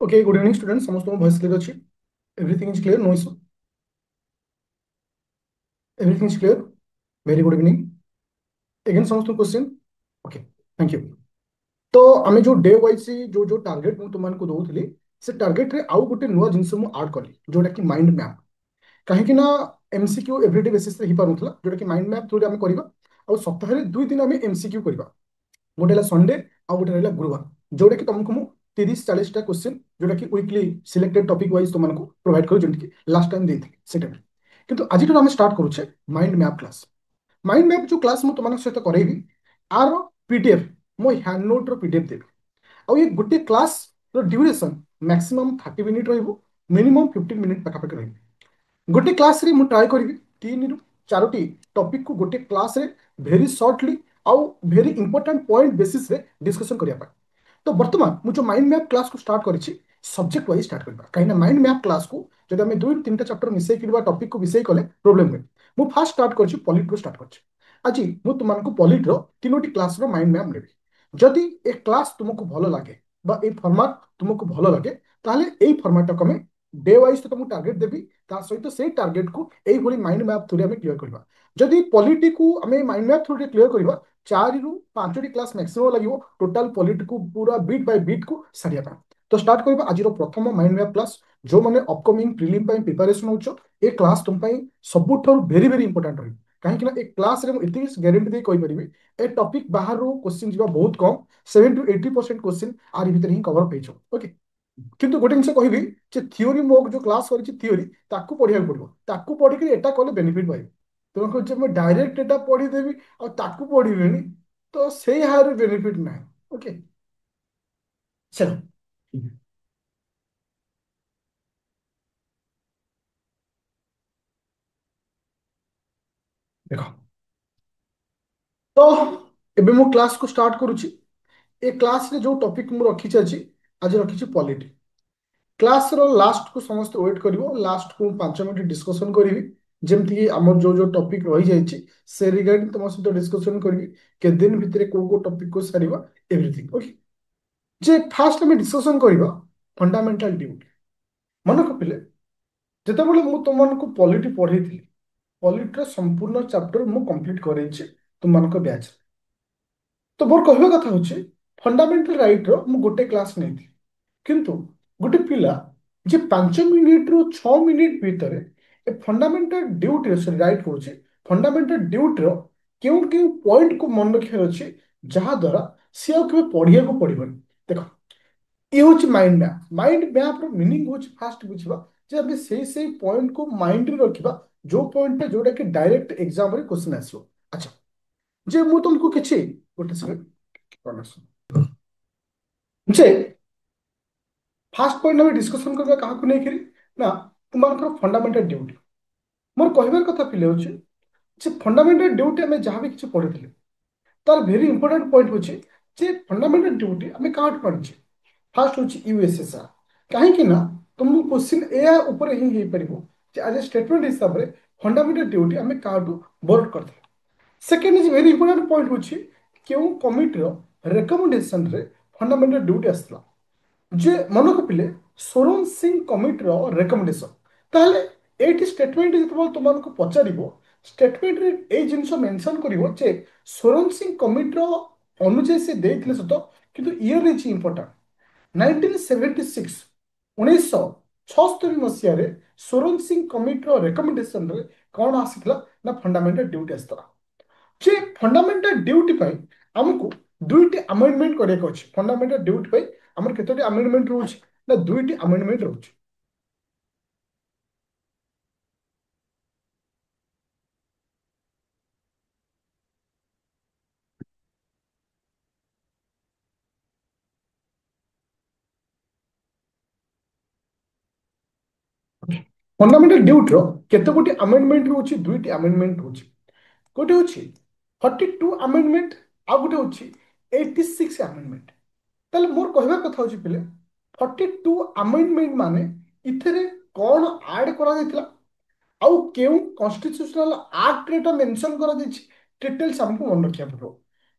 Okay, good evening, students. समस्त voice clear अच्छी. Everything is clear, no issue. Everything is clear. Very good evening. Again, समस्त question. Okay, thank you. तो आमे जो day wise जो जो टार्गेट मु तुमको दउथली से टार्गेट रे आउ गोटे नुवा जिंस मु ऐड कली जोटा कि माइंड मैप कहीं ना एमसीक्यू एवरीडे बेसिस रे ही पारुथला जोटा कि माइंड मैप थ्रू आमे करबा और सप्ताह रे दुई दिन आमे एमसीक्यू करबा गोटे है संडे आउ गोटे रहा गुरुवार जोटा कि तुमको मु 30-40 टा क्वेश्चन जोटा कि वीकली सिलेक्टेड टॉपिक वाइज तुमको प्रोवाइड करू जेंति कि लास्ट टाइम देथि से टाइम किंतु आज जो आमे स्टार्ट करूछे mind map class mind map जो क्लास मु तुमन सहित करेबी आर पीडीएफ मो हैंड नोट रो पीडीएफ देबी ଆଉ ଏ ଗୋଟେ କ୍ଲାସ୍ ର ଡ୍ୟୁରେସନ୍ ମ୍ୟାକ୍ସିମମ୍ 30 ମିନିଟ୍ ରହିବ ମିନିମମ୍ 15 ମିନିଟ୍ ପାଖାପାଖି ରହିବ ଗୋଟେ କ୍ଲାସ୍ରେ ମୁଁ ଟ୍ରାଏ କରିବି 3 ରୁ 4ଟି ଟପିକକୁ ଗୋଟେ କ୍ଲାସ୍ରେ ଭେରି ସର୍ଟଲି ଆଉ ଭେରି ଇମ୍ପୋର୍ଟାଣ୍ଟ ପଏଣ୍ଟ ବେସିସ୍ରେ ଡିସ୍କସନ୍ କରିବା ପାଇଁ तो बर्तमान मुझे माइंड मैप क्लास को स्टार्ट करी सब्जेक्ट वाइज स्टार्ट करबा कहीं माइंड मैप क्लास को जब आम 2-3टा चैप्टर मिसई टॉपिक को मिसई कले प्रॉब्लम हुए मु फास्ट स्टार्ट कर पॉलिट रो स्टार्ट कर आज मु तुमको पॉलिट रो 3टी क्लास रो माइंड मैप नेबी जदि ए क्लास तुमको भल लगे बा ए फॉर्मेट तुमको भल लगे ताहले ए फॉर्मेट को डे वाइज तो तुमको टार्गेट देबी ता सहित से टार्गेट को एई भली माइंड मैप थ्रू आम क्लियर करबा जदि पॉलिटी को आम माइंड मैप थ्रू क्लियर करबा 4 ରୁ 5ଟି क्लास मैक्सिमम लगे टोटाल पॉलिटी को पूरा बीट बाय बीट को सारिया तो स्टार्ट करबा आज प्रथम माइंड मैप क्लास जो माने अपकमिंग प्रीलिम प्रिपरेशन हो ए क्लास तुम सबुठ वेरी वेरी इंपोर्टेंट रही कहीं एक क्लास रे एति गारंटी दे कहि परिबे ए टॉपिक बाहर क्वेश्चन जीवा बहुत कम 70 to 80% क्वेश्चन आरि भीतर ही कवर पेइछो ओके किंतु गोटे जिनस कहबी जे थियोरी मो जो क्लास करी थियोरी ताकू पढ़िया पड़ो ताकू पढ़ी एटा कले बेनिफिट पाइबे तुम कह मैं डायरेक्ट एटा पढ़ीदेवी और ताकू पढ़ी तो से हार बेनिफिट ना ओके चलो देखो तो एबे मो क्लास को स्टार्ट करूची ए क्लास रे जो टॉपिक मु रखी अछि आज रखी पॉलिटी क्लास रो लास्ट को समस्त वेट करिवो लास्ट को 5 मिनिट डिस्कशन करिवि जेमति कि हमर जो जो टॉपिक रही जाइछि से रिगार्डिंग तुम सहित डिस्कशन करिवि के दिन भितरे को टॉपिक को सारिबा एवरीथिंग ओके जे फास्ट में डिस्कशन करिबा फंडामेंटल ड्यूटी मन कपिले जेतेबेले मु तुमनको पॉलिटी पढ़ेइथिली पॉलिटी संपूर्ण चैप्टर मु कंप्लीट करैछि तुमनको बैच तो मोर कहबा कथा होछि फंडामेंटल राइट रो मु गोटे क्लास नेथि किंतु गोटे पिला जे 5 मिनिट ରୁ 6 मिनिट भितर ए फंडामेंटल ड्यूटी सॉरी राइट करूछि फंडामेंटल ड्यूटी रो केउ केउ पॉइंट को मन रखिया अछि जहा द्वारा से आ केबे पढ़िया को पड़िबनि देखो ये हूँ माइंड मैप मीनिंग हूँ फास्ट बुझा जे आम से पॉइंट को माइंड रे रखा जो पॉइंट जोटा कि डायरेक्ट एग्जाम रे क्वेश्चन आसो अच्छा जे मु तुमको किछि गोटे सेकंड जे फास्ट पॉइंट हम डिस्कशन करबा काहा को नहीं करी ना तुमको फंडामेंटल ड्यूटी मोर कहबार कथा पिले होछि जे फंडामेंटल ड्यूटी हमें जहाँ भी किछि पढ़िथिले तार वेरी इंपोर्टेंट पॉइंट होछि जे फंडामेंटल ड्यूटी हमें काहा पढ़िछि फास्ट होछि यूएसएसआर कहीं ना तुमको क्वेश्चन ए ऊपर ही हो पारिबो जे आज स्टेटमेंट हिसाब रे फंडामेंटल ड्यूटी हमें काटू बोर्ड करते second is very important point होछि केउ कमिटी रो रिकमेंडेशन रे फंडामेंटल ड्यूटी आसला जे मन कपिले सोरन सिंह कमिटी रो रिकमेंडेशन ताहले एटी स्टेटमेंट जेतबल तुमनको पचारिबो स्टेटमेंट रे ए जिंस मेंशन करिवो जे सोरन सिंह कमिटी रो अनुजय से देथिले सतो किंतु ईयर इज इंपोर्टेंट 1976 1976 मसीह सोरन सिंह कमिटी रेकमेंडेशन रे कौन आसीथिला ना फंडामेंटल ड्यूटी आसला जे फंडामेंटल ड्यूटी पाई हमको दुईटी अमेंडमेंट करैक अछि फंडामेंटल ड्यूटी पाई हमर केतोटी अमेंडमेंट रहउछि ना दुईटी अमेंडमेंट रहउछि फंडामेंटल ड्यूटी रो केतोटी अमेंडमेंट रहउछि दुईटी अमेंडमेंट रहउछि गोटे होछि 42 अमेंडमेंट आ गोटे होछि 86 अमेंडमेंट ताले मोर कहबार कथा होछि पिले 42 अमेंडमेंट माने इथरे कौन ऐड करा जायतिला आउ केउ कॉन्स्टिट्यूशनल एक्ट रे मेंशन करा दैछि डिटेल्स हमको मन रखिया पड़ो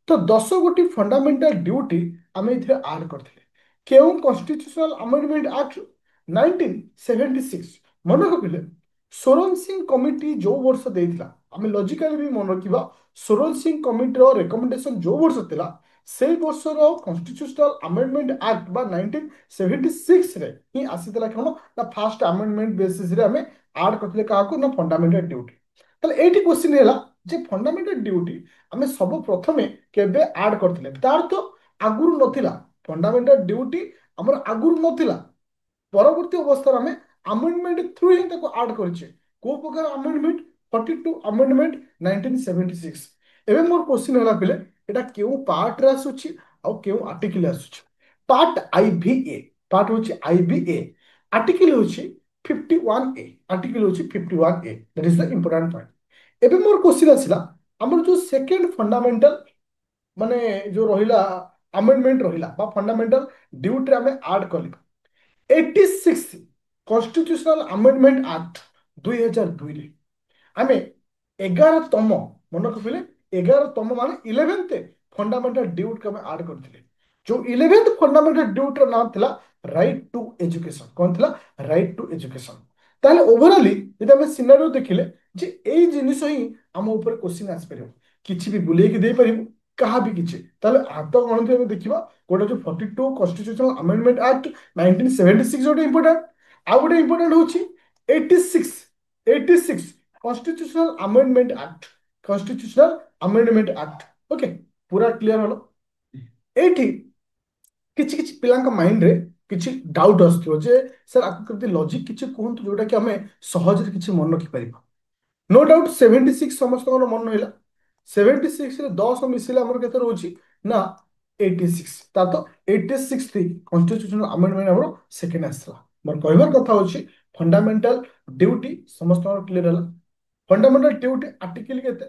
तो 10 गोटी फंडामेंटल ड्यूटी आमे इथरे ऐड करथिले କେଉଁ କନଷ୍ଟିଟ୍ୟୁସନାଲ ଆମେଣ୍ଡମେଣ୍ଟ ଆକ୍ଟ 1976 ମନେ ରଖିଲେ ସୋରନ ସିଂ କମିଟି ଯୋଉ ବର୍ଷ ଦେଇଥିଲା ଆମେ ଲଜିକାଲି ବି ମନେ ରଖିବା ସୋରନ ସିଂ କମିଟିର ରେକମେଣ୍ଡେସନ ଯୋଉ ବର୍ଷ ଥିଲା ସେଇ ବର୍ଷର କନଷ୍ଟିଟ୍ୟୁସନାଲ ଆମେଣ୍ଡମେଣ୍ଟ ଆକ୍ଟ ବା 1976 ରେ ହିଁ ଆସିଥିଲା କଣ ନା ଫାଷ୍ଟ ଆମେଣ୍ଡମେଣ୍ଟ ବେସିସରେ ଆମେ ଆଡ୍ କରିଥିଲେ କାହାକୁ ନା ଫଣ୍ଡାମେଣ୍ଟାଲ ଡ୍ୟୁଟି ତାହେଲେ ଏଇଠି କ୍ୱେଶ୍ଚିନ୍ ହେଲା ଯେ ଫଣ୍ଡାମେଣ୍ଟାଲ ଡ୍ୟୁଟି ଆମେ ସବୁ ପ୍ରଥମେ କେବେ ଆଡ୍ କରିଥିଲେ ତାର ତ ଆଗରୁ ନଥିଲା ଫଣ୍ଡାମେଣ୍ଟାଲ ଡ୍ୟୁଟି ଆମର ଆଗରୁ ନଥିଲା ପରବର୍ତ୍ତୀ ଅବସ୍ଥାରେ ଆମେ ଆମେଣ୍ଡମେଣ୍ଟ ଥ୍ରୁ ହିଁ ତାକୁ ଆଡ୍ କରିଛେ କୋଉ ପ୍ରକାର ଆମେଣ୍ଡମେଣ୍ଟ 42 ଆମେଣ୍ଡମେଣ୍ଟ 1976 ଏବେ ମୋର କ୍ୱେଶ୍ଚିନ୍ ହେଲା ପିଲେ এটা কেউ পার্টরে আসুଛି ଆଉ କେଉଁ ଆର୍ଟିକଲ ଆସୁଛି ପାର୍ଟ ଆଇଭିଏ ପାର୍ଟ ହଉଛି ଆଇଭିଏ ଆର୍ଟିକଲ ହଉଛି 51A ଆର୍ଟିକଲ ହଉଛି 51A that is the important point ଏବେ ମୋର କ୍ୱେଶ୍ଚିନ୍ ଆସିଲା ଆମର ଯୋଉ ସେକେଣ୍ଡ ଫଣ୍ଡାମେଣ୍ଟାଲ ମାନେ ଯୋଉ ରହିଲା ଆମେଣ୍ଡମେଣ୍ଟ ରହିଲା ବା ଫଣ୍ଡାମେଣ୍ଟାଲ ଡ୍ୟୁଟିରେ ଆମେ ଆଡ୍ କଲେ 86 କନଷ୍ଟିଟ୍ୟୁସନାଲ ଆମେଣ୍ଡମେଣ୍ଟ ଆକ୍ଟ 2002 ଆମେ 11ତମ ମନେ ରଖିଲେ 11ତମ ମାନେ 11th ଫଣ୍ଡାମେଣ୍ଟାଲ ଡ୍ୟୁଟି ଆମେ ଆଡ୍ କରିଥିଲେ ଯୋଉ 11th ଫଣ୍ଡାମେଣ୍ଟାଲ ଡ୍ୟୁଟିର ନାମ ଥିଲା ରାଇଟ୍ ଟୁ ଏଜୁକେସନ କଣ ଥିଲା ରାଇଟ୍ ଟୁ ଏଜୁକେସନ ତାହେଲେ ଓଭରାଲି ଯଦି ଆମେ ସିନାରିଓ ଦେଖିଲେ ଯେ ଏଇ ଜିନିଷ ହିଁ ଆମ ଉପରେ କ୍ୱେଶ୍ଚିନ୍ ଆସିପାରିବ କିଛି ବି ବୁଲେଇକି ଦେଇପାରିବୁ କାହା ବି କିଛି ତାହେଲେ ହାତ ଗଣତି ଆମେ ଦେଖିବା ଗୋଟେ ହଉଛି 42 କନଷ୍ଟିଟ୍ୟୁସନାଲ ଆମେଣ୍ଡମେଣ୍ଟ ଆକ୍ଟ 1976 ଗୋଟେ ଇମ୍ପୋର୍ଟାଣ୍ଟ ଆଉ ଗୋଟେ ଇମ୍ପୋର୍ଟାଣ୍ଟ ହଉଛି 86 86 constitutional amendment act constitutional amendment act okay पूरा क्लियर हलो एठी किछि किछि पिलांका माइंड रे किछि डाउट आस्थ्यो जे सर आकु करते लॉजिक किछि कोहंतु जोटा कि हमें सहज रे किछि मन रखि परिबा नो डाउट 76 समस्त मन रहिला 76 रे 10 मिसिले हमर केते रहउची ना 86 ता तो 86 थी कॉन्स्टिट्यूशनल अमेंडमेंट हमर सेकंड आसला मोर कहबार कथा होची फंडामेंटल ड्यूटी समस्त क्लियर हला फंडामेंटल ड्यूटी आर्टिकल केते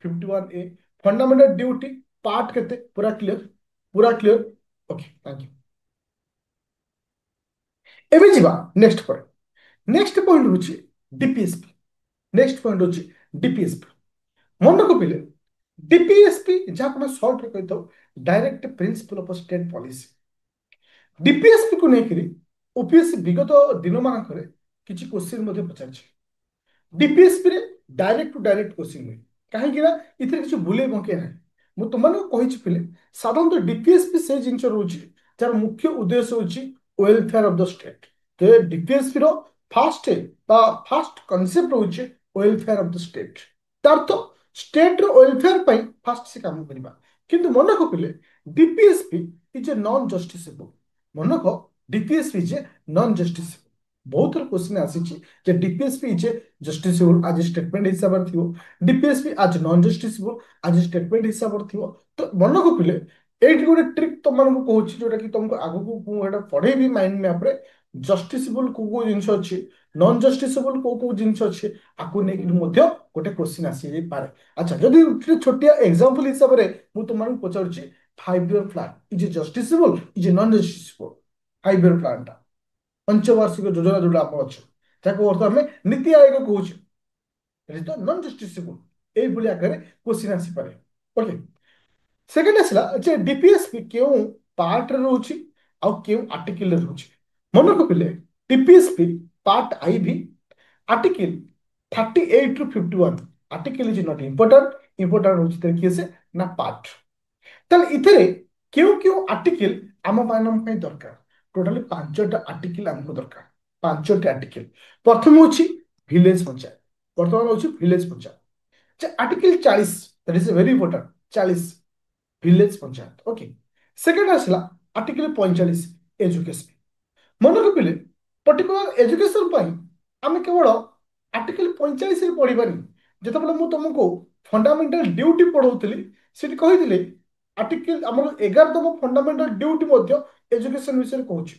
51A फंडामेंटल ड्यूटी पार्ट केते पूरा क्लियर ओके थैंक यू एबे जिबा नेक्स्ट पॉइंट होची डीपीएसपी नेक्स्ट पॉइंट होची डीपीएसपी मन को पिले डीपीएसपी जहाँ मैं शॉर्ट रे कहतो direct principle of state policy DPSP को नेकरी ओपीएससी विगत दिन मानकरे किछि क्वेश्चन मध्ये पचारछि डीपीएसपी रे डायरेक्ट टू डायरेक्ट क्वेश्चन हुए कहीं इथे किसी बुले बंके ना मु तुमको कही पिले साधारणतः डीपीएसपी से जिन रोचे जार मुख्य उद्देश्य होची वेलफेयर ऑफ द स्टेट तो डीपीएसपी रो फास्ट फास्ट कॉन्सेप्ट होची वेलफेयर ऑफ द स्टेट तार तो स्टेट रो वेलफेयर पई फास्ट से काम करबा किंतु मन को पिले DPSP is a non justiciable मन को DPSP is a non justiciable बहुत क्वेश्चन आसीची जे डीपीएसपी इज ए जस्टिसेबल आज स्टेटमेंट हिसाब रे थियो डीपीएसपी आज नॉन जस्टिसेबल आज स्टेटमेंट हिसाब रे थियो तो मन को पिले एठी गोटे ट्रिक तुम मन को कहूची जोटा कि तुमको आगु को को एटा पढ़े भी माइंड मैप रे जस्टिसेबल को जिंस अछि नॉन जस्टिसेबल को जिंस अछि आकु ने कि मध्ये गोटे क्वेश्चन आसी जाई पारे अच्छा जदी छोटिया एग्जांपल हिसाब रे मु तुम मन पचारची 5 year plan is a justiciable is a non justiciable 5 year plan टा पंचवार्षिक योजना जोड़ा आप अच्छे जाको अर्थ आम नीति आयोग कहे तो नॉन जस्टिसेबल यही आगे क्वेश्चन आसीपे ओके सेकेंड आसला जे डीपीएसपी क्यों पार्ट रे रोची आ क्यों आर्टिकल रे रोची मन को पिले डीपीएसपी पार्ट आईवी आर्टिकल 38 ରୁ 51 article is not important important होची तरीके से ना पार्ट ताले इथरे क्यों क्यों आर्टिकल आम मानम पई दरकार टोटाली 5टा आर्टिकल हमको दरकार 5टा आर्टिकल प्रथम होची विलेज पंचायत वर्तमान होची village panchayat J article 40 that is very important 40 village panchayat okay second आसला आर्टिकल 45 एजुकेशन मन रखिले पर्टिकुलर एजुकेशन पाई आमे केवल आर्टिकल 45 रे पढिबानी जेतबेले मु तुमको फंडामेंटल ड्यूटी पढौतली सेठी कहिदिले आर्टिकल हमर 11तम फंडामेंटल ड्यूटी मध्ये एजुकेशन विषय कहूची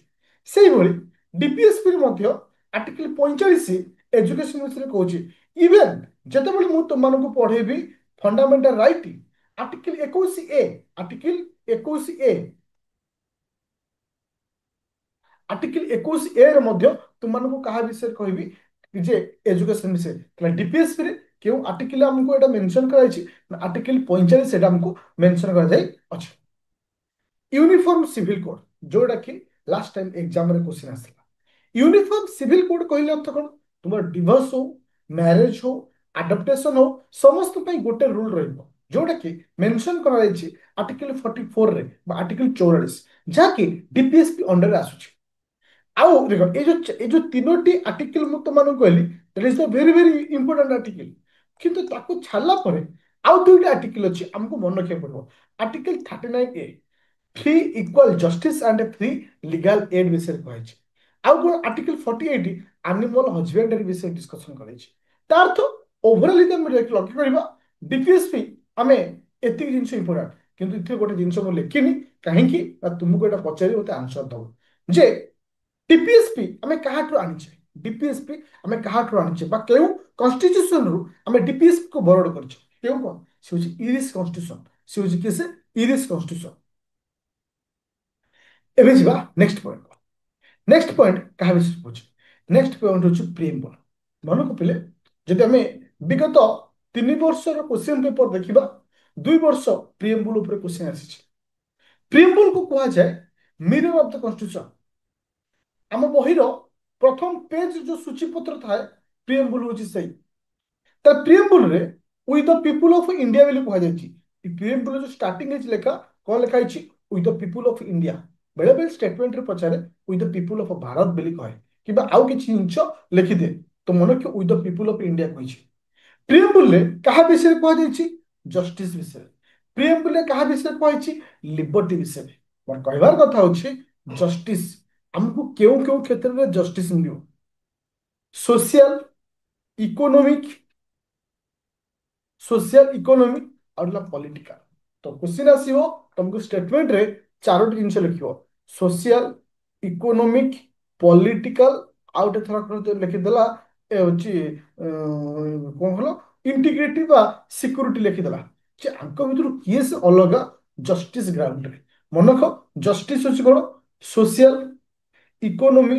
सेही भली डीपीएसपी मध्ये आर्टिकल 45 एजुकेशन विषय कहूची इवन जेतबेले मु तुमको पढेबी fundamental right article 21A article 21A article 21A रे मध्ये तुमको कहा विषय कहबी जे एजुकेशन विषय तला डीपीएसपी रे केउ आर्टिकल हमको एटा मेंशन कराई छी आर्टिकल 45 सेटा हमको मेंशन करा जाई अछि यूनिफॉर्म सिविल कोड जोटा कि लास्ट टाइम एग्जाम रे क्वेश्चन आसला यूनिफॉर्म सिविल कोड कहले अर्थ कौन तुम डिवोर्स हो मैरिज हो अडप्टेशन हो समस्त ପାଇଁ ଗୋଟେ रूल ରହିବ जोटा कि मेंशन करा जायछि आर्टिकल 44 रे बा आर्टिकल 44 जाकि डीपीएसपी अंडर आसुछि आउ देखो ये जो तीनोटी आर्टिकल मु तुम कहली that is the very very important article किंतु ताको छाड़ला परे आउ दुईटा आर्टिकल अछि हमको मन रखिया पड़ो article 39A free equal justice and free legal aid विषय कहछि आउ कोन आर्टिकल 48 एनिमल हस्बेंडरी विषय डिस्कशन करछि तार अर्थ ओवरऑल इदम लक्ष्य करबा डीपीएसपी हमें एतिक जिंस इंपोर्टेंट किंतु इथे गोटे जिंस मु लेखिनी काहे कि तुमको एटा पचारि होते आंसर दो जे डीपीएसपी आमे कहाठू आनिछे डीपीएसपी आमे कहाठू आनिछे बा केउ कॉन्स्टिट्यूशन रु आमे डीपीएसपी को बरोड करछे केउ कोन से होची इरिस कॉन्स्टिट्यूशन से होची किसे इरिस कॉन्स्टिट्यूशन एबे जिबा नेक्स्ट पॉइंट कहा विषय पूछ नेक्स्ट पॉइंट होची प्रिएम्बल मन को पिले जदि आमे विगत 3 वर्ष रो क्वेश्चन पेपर देखिबा 2 वर्ष प्रिएम्बल ऊपर क्वेश्चन आसीছে प्रिएम्बल को कहा जाए मिरर ऑफ द कॉन्स्टिट्यूशन आम बहिर प्रथम पेज जो सूचीपत्र थाए प्रिएम्बल होची सही ता प्रिएम्बल रे we the people of India बोली कहा जायछि प्रिएम्बल जो स्टार्टिंग एज लेखा कोन लेखा आइछि we the people of India बेले बेले स्टेटमेंट रे पचारे we the people of Bharat बोली कहे किबा आउ किछि जिंस लिखि दे तो मन के we the people of India कहिछि प्रिएम्बल रे कहा विषय कहा जायछि जस्टिस विषय प्रिएम्बल रे कहा विषय कहिछि लिबर्टी विषय मोर कहबार कथा होछि जस्टिस हमको केउ केउ क्षेत्र में जस्टिस मिलियो सोशल इकोनॉमिक और पॉलिटिकल तो क्वेश्चन आसीबो तुमको स्टेटमेंट रे चारोटी जिंस लिखियो सोशल इकोनॉमिक पॉलिटिकल आउट थरा कर लिखि देला ए होची कोन हलो इंटीग्रिटी बा सिक्योरिटी लिखि देला जे अंक भितर किए से अलगा जस्टिस ग्राउंड रे मन रख जस्टिस होची कोन सोशल इकोनॉमी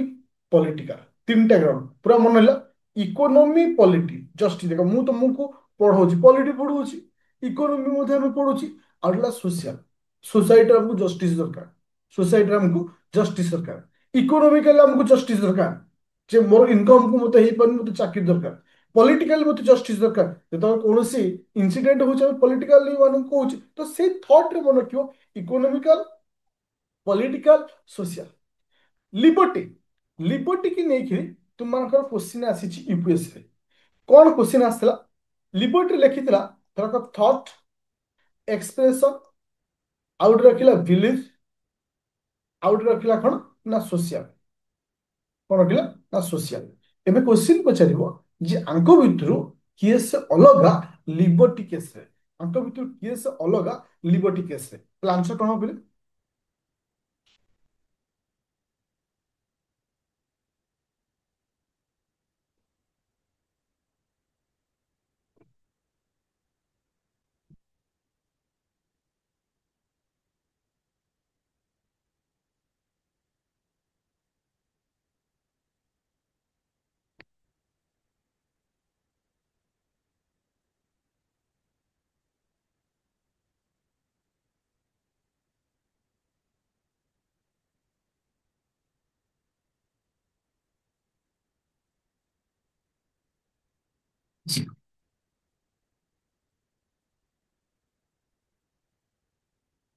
पॉलिटिकल तीनटा ग्राउंड पूरा मन हला इकोनॉमी पॉलिटी जस्टिस देखो मु तुमको पढ़ौची पॉलिटी पढ़ौची इकोनॉमी मध्ये हम पढ़ौची आउला सोशल सोसाइटी हमको जस्टिस दरकार सोसाइटी हमको जस्टिस दरकार इकोनॉमिकली हमको जस्टिस दरकार जे मोर इनकम को मते हे पर मते चाकरी दरकार पॉलिटिकल मते जस्टिस दरकार जेतो कोनोसी इंसिडेंट होछ हम पॉलिटिकली वन कहूछ तो से थॉट रे मन रखियो economical political social liberty liberty की नहीं तुम क्वेश्चन आसी यूपीएस रे कौन क्वेश्चन आसला लिबर्टी लिखिथिला थरक थॉट एक्सप्रेशन आउट रखिला बिलीफ आउट रखिला कौन ना सोशल कौन रखिला ना सोशल एबे क्वेश्चन पचारिबो जे आंको भितरु किए से अलगा लिबर्टी केस रे आंको भितरु किए से अलगा लिबर्टी केस रे आंसर कौन हो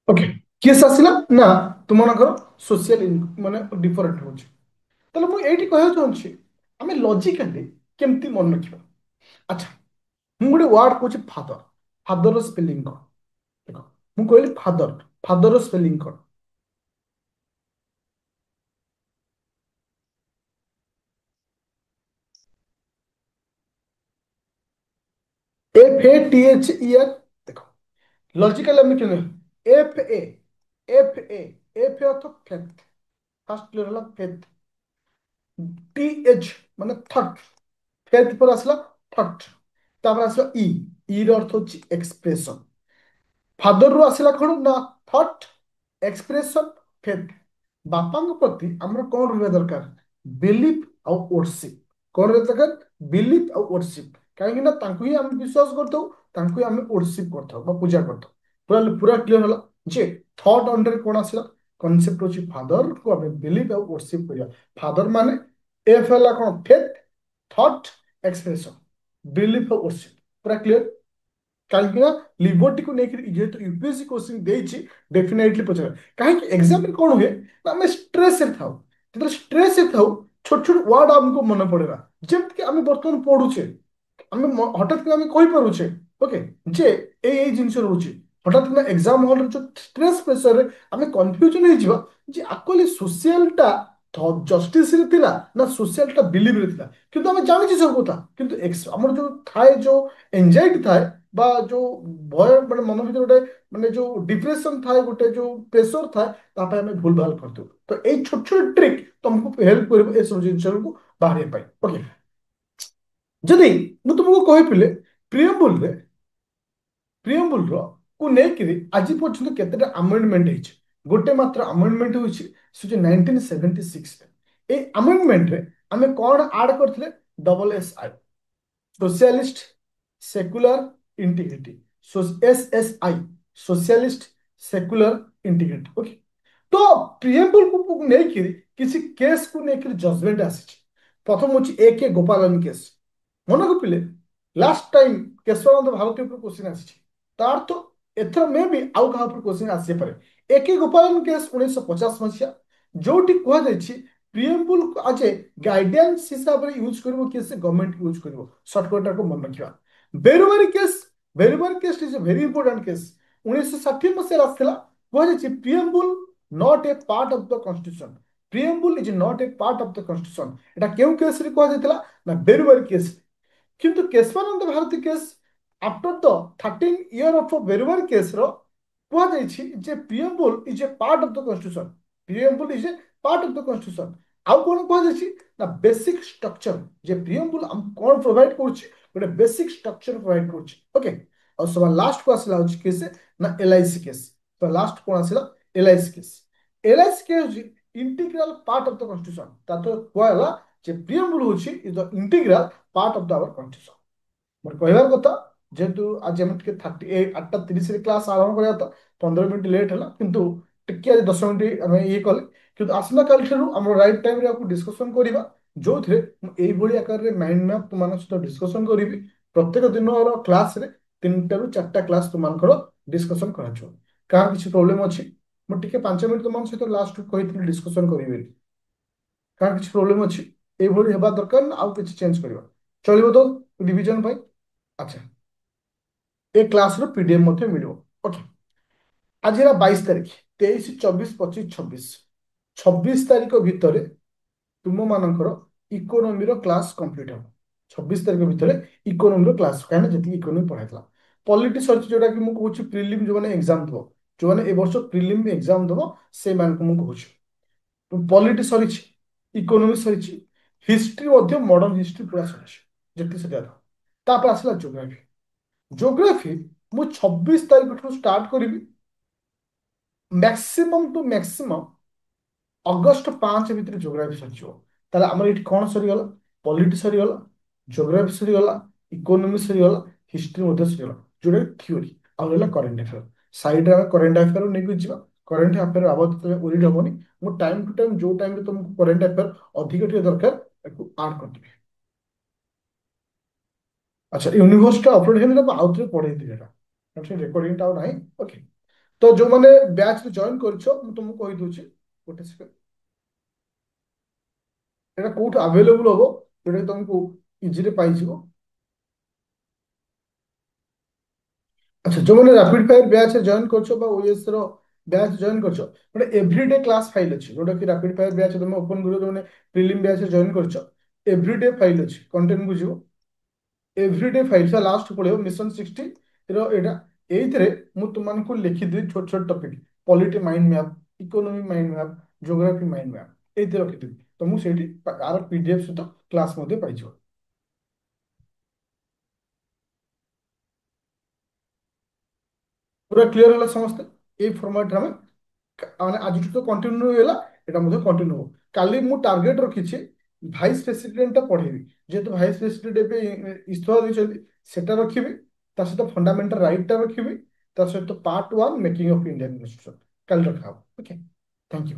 ओके केस आसिला ना तुमनकर सोशल माने डिफरेंट हो ताहले मु एठी कहया चाहूछि आमे लॉजिकली केमती मन रखिबा अच्छा मु गोटे वर्ड कहूछि फादर फादर रो स्पेलिंग को देखो मु कहली फादर फादर रो स्पेलिंग को F A T H E R देखो लॉजिकली हम केने F A F A F A earth faith first clear होला फेथ टी एच माने थट फेथ पर आसला थट तापर आसला ई ई रो अर्थ होछि एक्सप्रेशन फादर रु आसला कौन ना थॉट एक्सप्रेशन फेथ बापा प्रति आमर कौन रहा दरकार बिलीफ आउ वर्शिप कौन रहा दरकार बिलीफ आउ वर्शिप कहीं ना तांको ही आम विश्वास करथौ तांको ही आम वर्शिप करथौ बा पूजा करथौ पूरा पूरा क्लियर होला जे थॉट अंडर कौन आसला कॉन्सेप्ट होची फादर को हमें बिलीव और वर्शिप करिया। फादर माने एफ हला कोन फेथ थॉट एक्सप्रेशन बिलीव और वर्शिप पूरा क्लियर। कहीं लिबर्टी को लेकर जेहेतु यूपीएससी क्वेश्चन देछि डेफिनेटली पचार कहीं एग्जाम में कौन हुए ना आम स्ट्रेस था जो स्ट्रेस था छोट छोट वर्ड आमको मन पड़ेगा जमती आम बर्तमान पढ़ुचे आम हठात कि आम कही पारुचे ओके जे ए जिनस रोचे हठात कि एग्जाम हॉल जो स्ट्रेस प्रेशर रे आम कन्फ्यूजन हो ଯିବା ଯେ ଆକ୍ଚୁଆଲି ସୋସିଆଲଟା ଜଷ୍ଟିସ ରେ ଥିଲା ନା ସୋସିଆଲଟା ବିଲିଭ ରେ ଥିଲା କିନ୍ତୁ ଆମେ ଜାଣିଛେ ସବୁ କଥା କିନ୍ତୁ ଆମର ଯୋଉ ଥାଏ ଯୋଉ ଏନଜାଇଟି ଥାଏ বা ଯୋଉ ଭୟ ମାନେ ମନ ଭିତରେ ଗୋଟେ ମାନେ ଯୋଉ ଡିପ୍ରେସନ ଥାଏ ଗୋଟେ ଯୋଉ ପ୍ରେସର ଥାଏ ତା ପାଇଁ ଆମେ ଭୁଲ ଭାଲ କରିଦେଉ ତ ଏଇ ଛୋଟ ଛୋଟ ଟ୍ରିକ୍ ତମକୁ ହେଲ୍ପ କରିବ ଏସବୁ ଜିନିଷକୁ ବାହାରିବା ପାଇଁ ଓକେ। ଯଦି ମୁଁ ତୁମକୁ କହିଥିଲେ ପ୍ରିୟମ୍ବୁଲରେ ପ୍ରିୟମ୍ବୁଲର କୁ ନେଇକିରି ଆଜି ପର୍ଯ୍ୟନ୍ତ କେତେଟା ଆମେଣ୍ଡମେଣ୍ଟ ହେଇଛି ଗୋଟେ ମାତ୍ର ଆମେଣ୍ଡମେଣ୍ଟ ହୋଇଛି ସେ ଯେ 1976 এই ଆମେଣ୍ଡମେଣ୍ଟରେ ଆମେ କଣ ଆଡ୍ କରିଥିଲେ double S I socialist secular integrity SSI socialist secular integrity okay. तो प्रियम्बल को लेकर किसी केस को लेकर जजमेंट आसी प्रथम हूँ ए के गोपालन केस मन रखिले last time Kesavananda Bharati question आसी तार तो एथर मे भी आउ क्या क्वेश्चन आसी पारे ए के गोपालन केस 1950 मसीहा जोटी कहुई प्रियम्बुल को आज गाइडेंस हिसाब से यूज करिवो केस गवर्नमेंट यूज करिवो शॉर्टकट को मन रखिया। Berubari case is a very important case 1960 मसीहा आसला कहुई preamble not a part of the constitution preamble is not a part of the constitution एटा केउ केस रे कहुई ना बेरुवारी केस किंतु Kesavananda Bharati case after the 13 year of Berubari case रो कहुई जे preamble is a part of the constitution preamble is a part of the constitution आउ कौन कहुई ना बेसिक स्ट्रक्चर जे प्रियम्बुल हम कौन प्रोवाइड करुच्ची गोटे बेसिक स्ट्रक्चर प्रोवाइड करुच्ची ओके। और सब लास्ट को आसला केस ना एलआईसी केस तो लास्ट कौन आसला LIC case LIC case integral part of the constitution ता तो कहला जे प्रियम्बुल होची is the integral part of the our constitution मोर कहबार कथा जेहेतु आज हम 8:30 क्लास आरंभ करा था 15 मिनट लेट है किंतु टिके आज 10 मिनट आम ये कले कि आसला काल आम राइट टाइम रे डिस्कसन करवा जो थे यही आकार में माइंड मैप तुम सहित डिस्कसन करी प्रत्येक दिन क्लास रे 3टा ରୁ 4टा क्लास तुम डिस्कसन कर कहाँ किसी प्रोब्लेम अच्छी मुझे 5 मिनट तुम सहित लास्ट कही डिस्कसन करी कहाँ किसी प्रोब्लेम अच्छी ये होगा दरकार ना आउ किसी चेंज करवा चलो तो रिविजन भाई अच्छा ए क्लास रो पीडीएफ मते मिलियो ओके। आज है 22 तारीख 23, 24, 25, 26 26 तारीख भितर तुम मानकर इकोनोमी रो क्लास कंप्लीट हो 26 तारीख भितर इकोनोमी रो क्लास कहीं जी इकोनोमी पढ़ाई पॉलिटी सर्च जोटा कि मुझे कहूँ प्रिलिम जो मैंने एग्जाम दब जो मैंने ए वर्ष प्रिलिम एग्जाम दब से मुझे कहूँ पॉलिटी सरी इकोनोमी सरी हिस्ट्री मॉडर्न हिस्ट्री पूरा सरी जी से आसला जोग्राफी जोग्राफी मु 26 तारीख ठू स्टार्ट करी मैक्सिमम टू मैक्सिमम अगस्ट 5 भितर जोग्राफी सर आम ये कौन सरीगला पॉलिटी सरीगला जोग्राफी सरीगला इकोनोमी सरीगला हिस्ट्री सरीगला जोटा थ्योरी आगे current affair side current affair नहीं जा करेन्ट अफेयर बाबद ओरिड हेनी मुझे टाइम टू टाइम जो टाइम तुमको करेन्ट अफेयर अधिक दरकार आड करदेवी। अच्छा यूनिवर्सिटी अपलोड है आउ थे पढ़े रेकर्डिंग ना ओके। तो जो मैंने बैच जॉइन कर तुमको कही दूसरी गोटे सेकेंड এটা কোউঠু अवेलेबल হবো যেটা तुमको इजीली पाइजिवो। अच्छा जो मैंने रैपिड फायर बैच जॉइन करछो बा ओएस रो बैच जॉइन करछो गोटे एवरीडे क्लास फाइल अछि जोटा कि रैपिड फायर बैच तुम ओपन करो जो मैंने प्रीलिम बैच जॉइन करछो एवरीडे फाइल अछि कंटेंट बुझिवो एवरीडे फाइल सा लास्ट पड़ो मिशन 60 रो एटा एइथरे मु तुमनको लिखि दे छोट छोट topic polity mind map economy mind map geography mind map एइथे रखि दे तो मु सेठी आर पीडीएफ सहित क्लास मध्ये पाइजो पूरा क्लियर है समस्त ये फॉर्मेट में माने आज तो कंटिन्यू होला एटा मध्ये कंटिन्यू हो काली मु टारगेट रखिछि भाइस प्रेसिडेंट पढ़ेबी जेहेतु भाइस प्रेसिडेंट एबे इस्तीफा दैछथि सेटा रखिबी ता सहित फंडामेंटल राइट टा रखिबी ता सहित part 1 making of Indian constitution कल रखा ओके। Thank you.